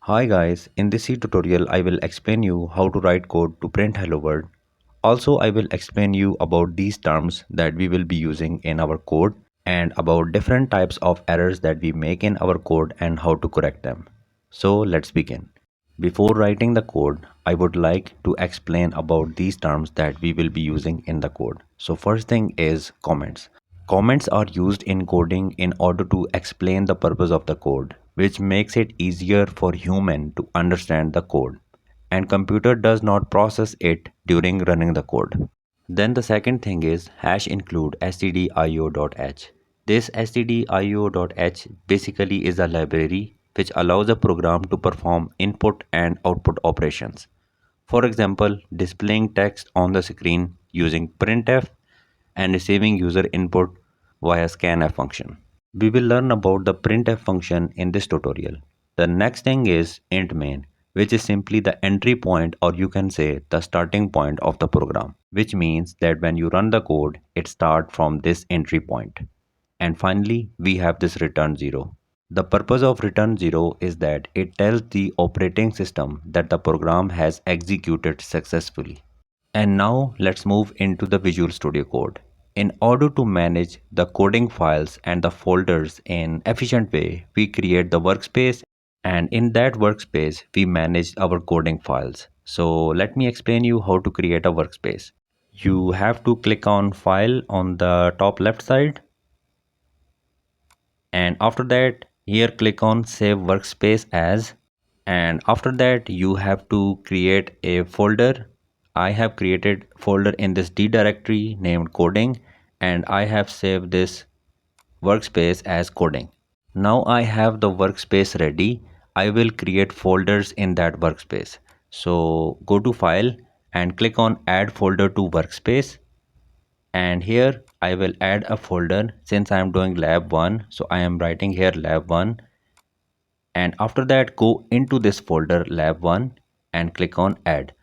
Hi guys, in this tutorial I will explain you how to write code to print hello world. Also I will explain you about these terms that we will be using in our code and about different types of errors that we make in our code and how to correct them. So let's begin. Before writing the code, I would like to explain about these terms that we will be using in the code. So first thing is comments. Comments are used in coding in order to explain the purpose of the code, which makes it easier for human to understand the code, and computer does not process it during running the code. Then the second thing is hash include stdio.h. This stdio.h basically is a library which allows a program to perform input and output operations. For example, displaying text on the screen using printf and receiving user input via scanf function. We will learn about the printf function in this tutorial. The next thing is int main, which is simply the entry point, or you can say the starting point of the program, which means that when you run the code, it starts from this entry point. And finally, we have this return 0. The purpose of return 0 is that it tells the operating system that the program has executed successfully. And now let's move into the Visual Studio Code. In order to manage the coding files and the folders in efficient way, we create the workspace, and in that workspace we manage our coding files. So let me explain you how to create a workspace. You have to click on file on the top left side, and after that here click on save workspace as, and after that you have to create a folder. I have created folder in this D directory named coding, and I have saved this workspace as coding. Now I have the workspace ready. I will create folders in that workspace. So go to file and click on add folder to workspace, and here I will add a folder. Since I am doing lab 1, so I am writing here lab 1, and after that go into this folder lab 1 and click on add.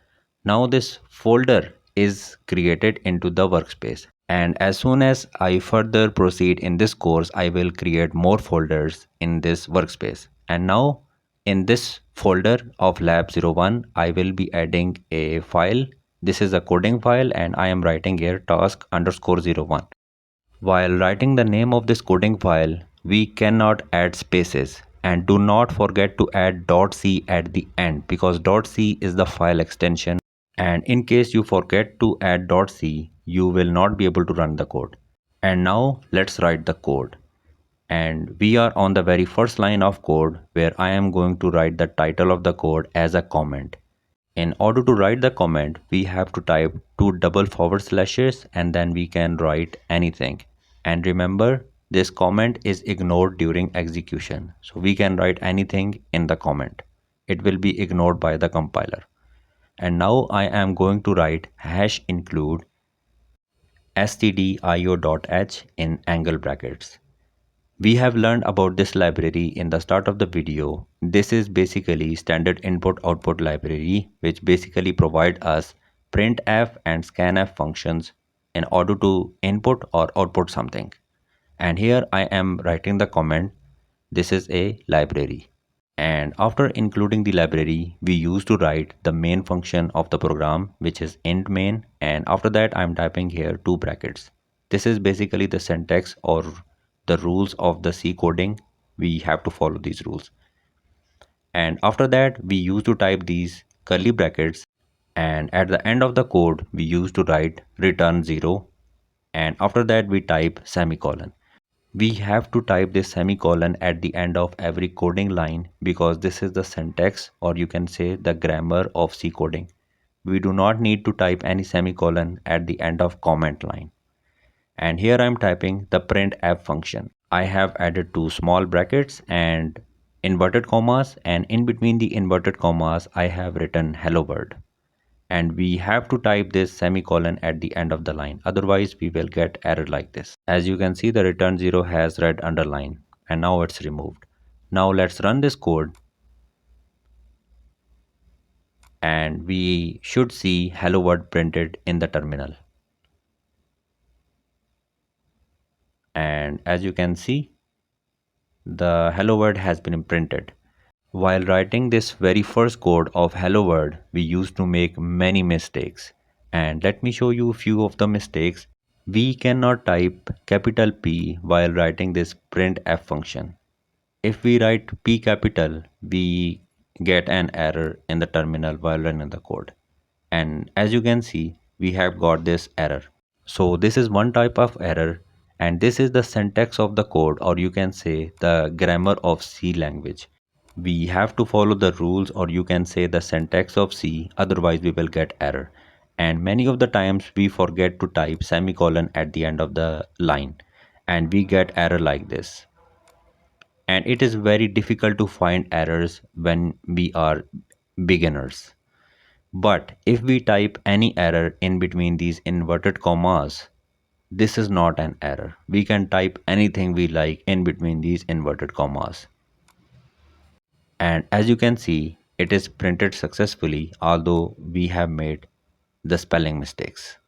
Now this folder is created into the workspace, and as soon as I further proceed in this course I will create more folders in this workspace. And now in this folder of lab 01 I will be adding a file. This is a coding file and I am writing here task underscore 01. While writing the name of this coding file, we cannot add spaces, and do not forget to add .c at the end, because .c is the file extension, and in case you forget to add .c, you will not be able to run the code. And now let's write the code. And we are on the very first line of code where I am going to write the title of the code as a comment. In order to write the comment, we have to type two double forward slashes and then we can write anything. And remember, this comment is ignored during execution. So we can write anything in the comment. It will be ignored by the compiler. And now I am going to write hash include stdio.h in angle brackets. We have learned about this library in the start of the video. This is basically standard input output library which basically provide us printf and scanf functions in order to input or output something. And here I am writing the comment, this is a library. And after including the library, we used to write the main function of the program, which is int main, and after that I'm typing here two brackets. This is basically the syntax or the rules of the C coding. We have to follow these rules. And after that we used to type these curly brackets, and at the end of the code we used to write return 0, and after that we type semicolon. We have to type this semicolon at the end of every coding line because this is the syntax, or you can say the grammar of C coding. We do not need to type any semicolon at the end of comment line. And here I am typing the printf function. I have added two small brackets and inverted commas, and in between the inverted commas I have written hello world. And we have to type this semicolon at the end of the line, otherwise we will get error like this. As you can see, the return 0 has red underline and now it's removed. Now let's run this code and we should see hello world printed in the terminal. And as you can see, the hello world has been printed. While writing this very first code of hello world, we used to make many mistakes. And let me show you a few of the mistakes. We cannot type capital P while writing this printf function. If we write P capital, we get an error in the terminal while running the code. And as you can see, we have got this error. So this is one type of error, and this is the syntax of the code, or you can say the grammar of C language. We have to follow the rules, or you can say the syntax of C, otherwise we will get error. And many of the times we forget to type semicolon at the end of the line, and we get error like this. And it is very difficult to find errors when we are beginners. But if we type any error in between these inverted commas, this is not an error. We can type anything we like in between these inverted commas. And as you can see, it is printed successfully, although we have made the spelling mistakes.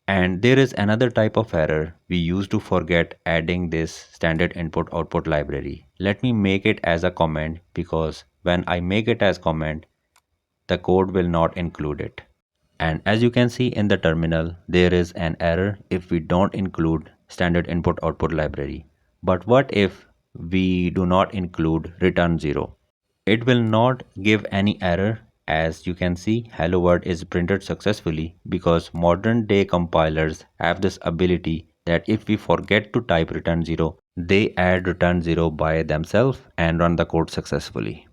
And there is another type of error we used to forget adding this standard input output library. Let me make it as a comment, because when I make it as comment, the code will not include it. And as you can see in the terminal, there is an error if we don't include standard input output library. But what if we do not include return 0? It will not give any error. As you can see, hello world is printed successfully, because modern day compilers have this ability that if we forget to type return 0, they add return 0 by themselves and run the code successfully.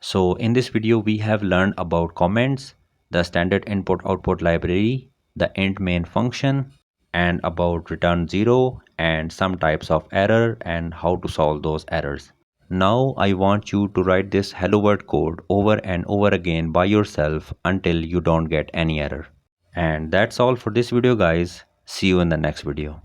So in this video, we have learned about comments, the standard input output library, the int main function, and about return 0 and some types of error and how to solve those errors. Now I want you to write this hello world code over and over again by yourself until you don't get any error. And that's all for this video, guys. See you in the next video.